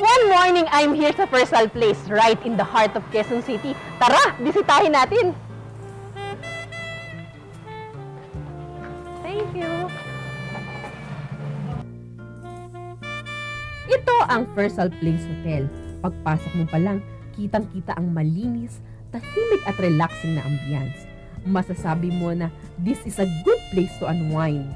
One morning, I'm here sa Persal Place, right in the heart of Quezon City. Tara, bisitahin natin! Thank you! Ito ang Persal Place Hotel. Pagpasok mo pa lang, kitang-kita ang malinis, tahimik at relaxing na ambience. Masasabi mo na this is a good place to unwind.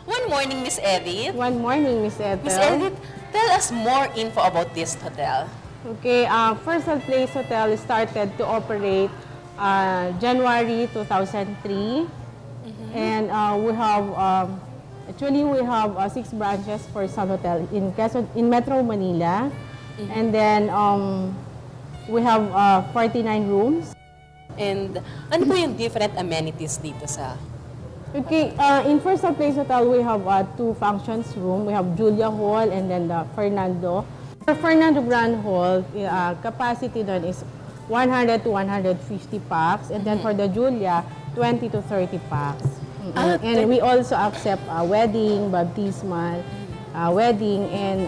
One morning, Miss Edith. One morning, Miss Ethel. Miss Edith, tell us more info about this hotel. Okay, Persal Place Hotel started to operate January 2003. And we have, actually we have 6 branches for Sun Hotel in Metro Manila. And then we have 49 rooms. And ano po yung different amenities dito sa... Okay, in Persal Place Hotel, we have 2 functions room. We have Julia Hall and then the Fernando. For Fernando Grand Hall, capacity doon is 100 to 150 packs. And then for the Julia, 20 to 30 packs. And we also accept wedding, baptismal, wedding, and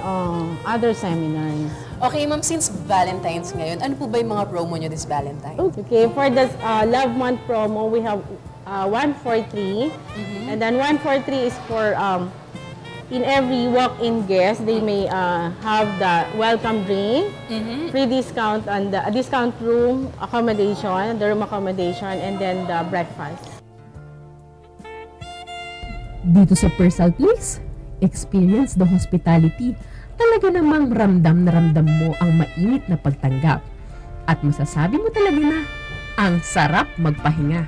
other seminars. Okay, ma'am, since Valentine's ngayon, ano po ba yung mga promo nyo this Valentine? Okay, for the Love Month promo, we have 1 for 3. And then 1 for 3 is for in every walk-in guest, they may have the welcome drink, free discount on the discount room accommodation, the room accommodation, and then the breakfast. Dito sa Persal Place, experience the hospitality. Talaga namang ramdam na ramdam mo ang mainit na pagtanggap. At masasabi mo talaga na ang sarap magpahinga.